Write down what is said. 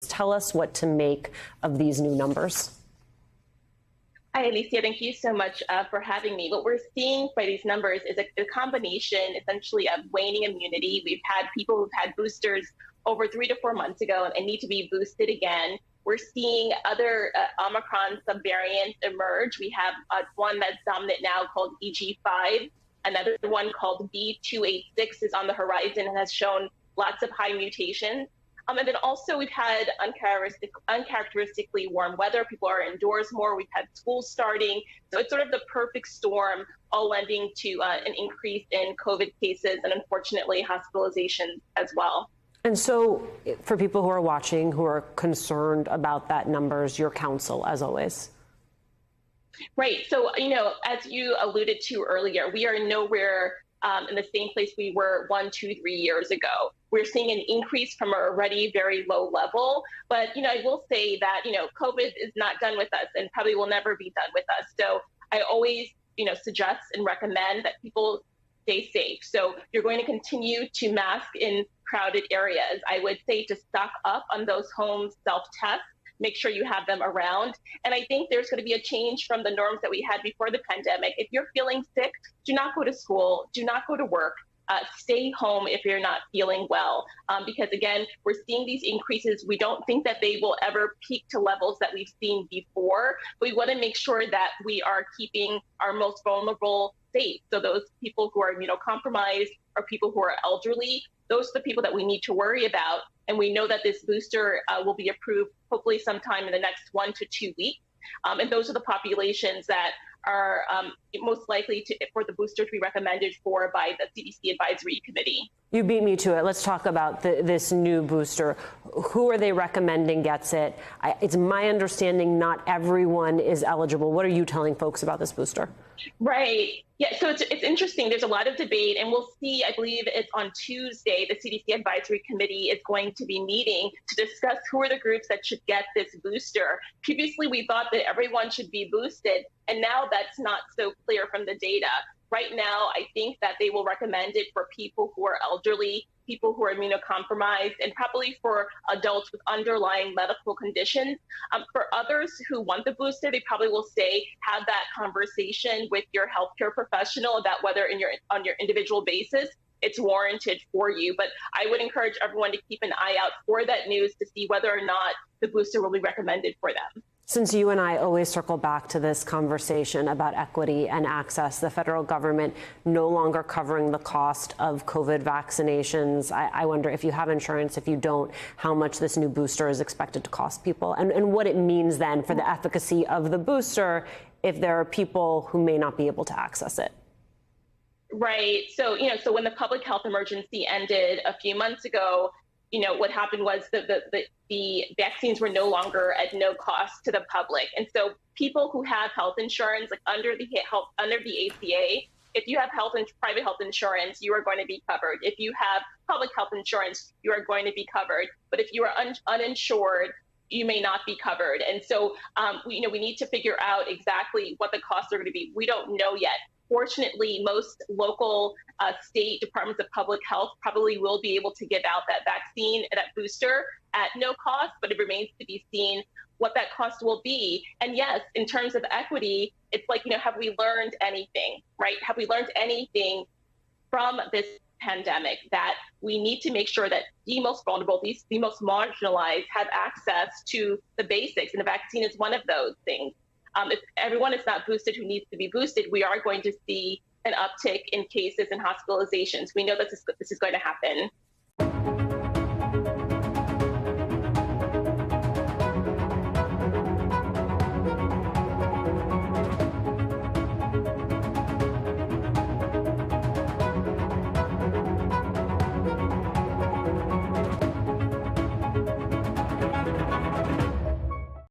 Tell us what to make of these new numbers. Hi, Alicia. Thank you so much for having me. What we're seeing by these numbers is a combination, essentially, of waning immunity. We've had people who've had boosters over 3 to 4 months ago and need to be boosted again. We're seeing other Omicron subvariants emerge. We have one that's dominant now called EG5. Another one called B286 is on the horizon and has shown lots of high mutations. And then also we've had uncharacteristically warm weather. People are indoors more. We've had schools starting. So it's sort of the perfect storm, all lending to an increase in COVID cases and unfortunately hospitalizations as well. And so for people who are watching, who are concerned about that numbers, your counsel, as always. Right. So, as you alluded to earlier, we are nowhere in the same place we were 1, 2, 3 years ago. We're seeing an increase from an already very low level. But, I will say that, COVID is not done with us and probably will never be done with us. So I always, suggest and recommend that people stay safe. So you're going to continue to mask in crowded areas. I would say to stock up on those home self-tests. Make sure you have them around. And I think there's going to be a change from the norms that we had before the pandemic. If you're feeling sick, do not go to school, do not go to work. Stay home if you're not feeling well, because again, we're seeing these increases. We don't think that they will ever peak to levels that we've seen before. We want to make sure that we are keeping our most vulnerable safe. So those people who are immunocompromised or people who are elderly, those are the people that we need to worry about. And we know that this booster will be approved hopefully sometime in the next 1 to 2 weeks. And those are the populations that are most likely for the booster to be recommended for by the CDC Advisory Committee. You beat me to it. Let's talk about this new booster. Who are they recommending gets it? It's my understanding not everyone is eligible. What are you telling folks about this booster? Right. Yeah, so it's interesting. There's a lot of debate, and we'll see, I believe it's on Tuesday, the CDC Advisory Committee is going to be meeting to discuss who are the groups that should get this booster. Previously, we thought that everyone should be boosted, and now that's not so clear from the data. Right now, I think that they will recommend it for people who are elderly, people who are immunocompromised, and probably for adults with underlying medical conditions. For others who want the booster, they probably will say, have that conversation with your healthcare professional about whether on your individual basis, it's warranted for you. But I would encourage everyone to keep an eye out for that news to see whether or not the booster will be recommended for them. Since you and I always circle back to this conversation about equity and access, the federal government no longer covering the cost of COVID vaccinations. I wonder if you have insurance, if you don't, how much this new booster is expected to cost people and what it means then for the efficacy of the booster if there are people who may not be able to access it. Right. So, so when the public health emergency ended a few months ago, what happened was the vaccines were no longer at no cost to the public. And so people who have health insurance, like under the ACA, if you have private health insurance, you are going to be covered. If you have public health insurance, you are going to be covered. But if you are uninsured, you may not be covered. And so, we need to figure out exactly what the costs are going to be. We don't know yet. Fortunately, most local state departments of public health probably will be able to give out that vaccine, that booster at no cost, but it remains to be seen what that cost will be. And yes, in terms of equity, it's like, have we learned anything, right? Have we learned anything from this pandemic that we need to make sure that the most vulnerable, the most marginalized have access to the basics, and the vaccine is one of those things. If everyone is not boosted who needs to be boosted, we are going to see an uptick in cases and hospitalizations. We know that this is going to happen.